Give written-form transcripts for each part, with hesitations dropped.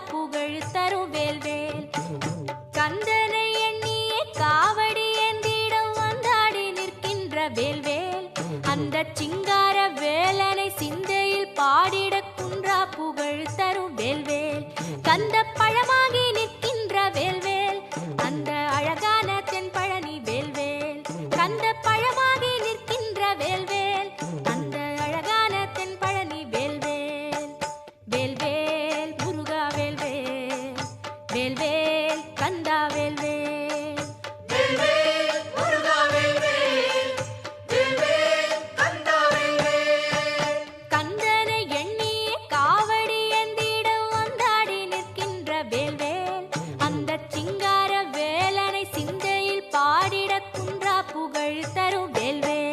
புகழ் தரும் வேல்வேல். கந்தனை எண்ணியே காவடி ஏந்திடம் வந்தாடி நிற்கின்ற வேல்வேல். அந்த சிங்கார வேலனை சிந்தையில் பாடிட குன்றா புகழ் தரும் வேல்வேல். கந்த பழமாகி நிற்கின்ற வேல்வேல், அந்த அழகான தென்பழனி வேல்வேல். கந்த பழமாகி நிற்கின்ற வேல்வேல், அந்த அழகான தென்பழனி வேல்வேல். வேல்வேல் முருகா வேல்வேல், வேல்வேல் கந்தா வேல்வேல். கந்தனை எண்ணியே காவடி ஏந்திடம் வந்தாடி நிற்கின்ற வேல்வேல். அந்த சிங்கார வேலனை சிந்தையில் பாடிட குன்றா புகழ் தரும் வேல்வேல்.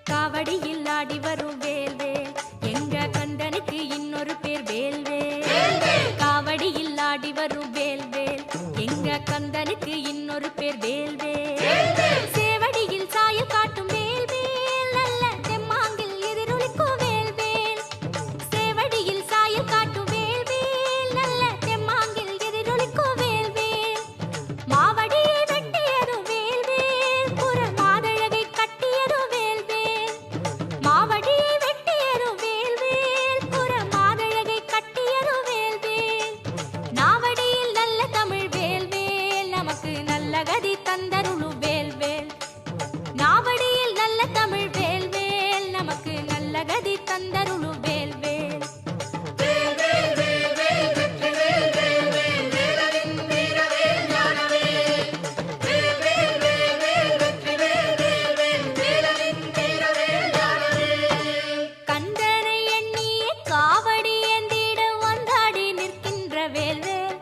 காவடியில் ஆடி வரும் வேல்வேல், எங்க கந்தனுக்கு இன்னொரு பேர் வேல்வேல். காவடியில் ஆடி வரும் வேல்வேல், எங்க கந்தனுக்கு இன்னொரு பேர் வேல்வேல். சேவடியில் சாயம் காட்டும் வேல்வேல், நல்ல தெம்மாங்கில் எதிரொலிக்கும் வேல்வேல். சேவடியில் சாயம் காட்டும் வேல்வேல், நல்ல தெம்மாங்கில் எதிரொலிக்கும் வேல்வேல். மாவடியை வெட்டியதும் வேல்வேல், புற மாதழகை கட்டியதும் வேல்வேல். மாவடியை வெட்டியதும் வேல்வேல், புற மாதழகை கட்டியதும் வேல்வேல். நாவடியில் நல்ல தமிழ் வேல்வேல், நமக்கு நல்ல கதி தந்தருளும் வேல்வேல். நாவடியில் நல்ல தமிழ் வேல்வேல், நமக்கு நல்ல கதி தந்தருளும் வேல்வேல். கந்தனை எண்ணியே காவடி ஏந்திடம் வந்தாடி நிற்கின்ற வேல்வேல்.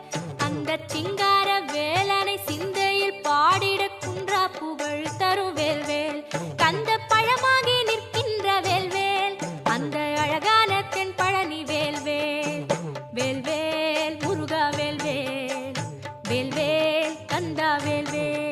அந்த சிங்கார வேலனை சிந்தையில் பாடிட குன்றா புகழ் தரும் வேல்வேல். கந்த பழமாகி நிற்கின்ற வேல்வேல், அந்த அழகான தென்பழனி வேல்வேல். வேல்வேல் முருகா வேல்வேல், வேல்வேல் கந்தா வேல்வேல்.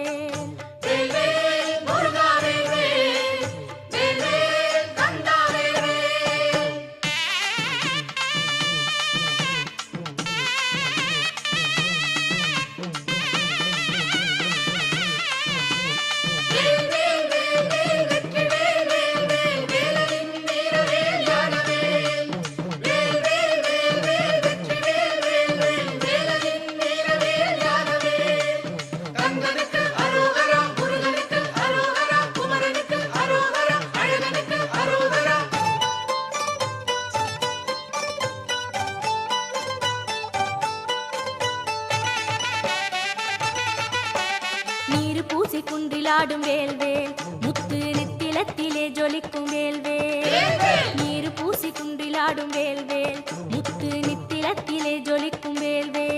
நீரு பூசி குன்றிலாடும் வேல்வேல், முத்து நெத்திலத்திலே ஜொலிக்கும் வேல்வேல். நீரு பூசி குன்றிலாடும் வேல்வேல், முத்து நெத்திலத்திலே ஜொலிக்கும் வேல்வேல்.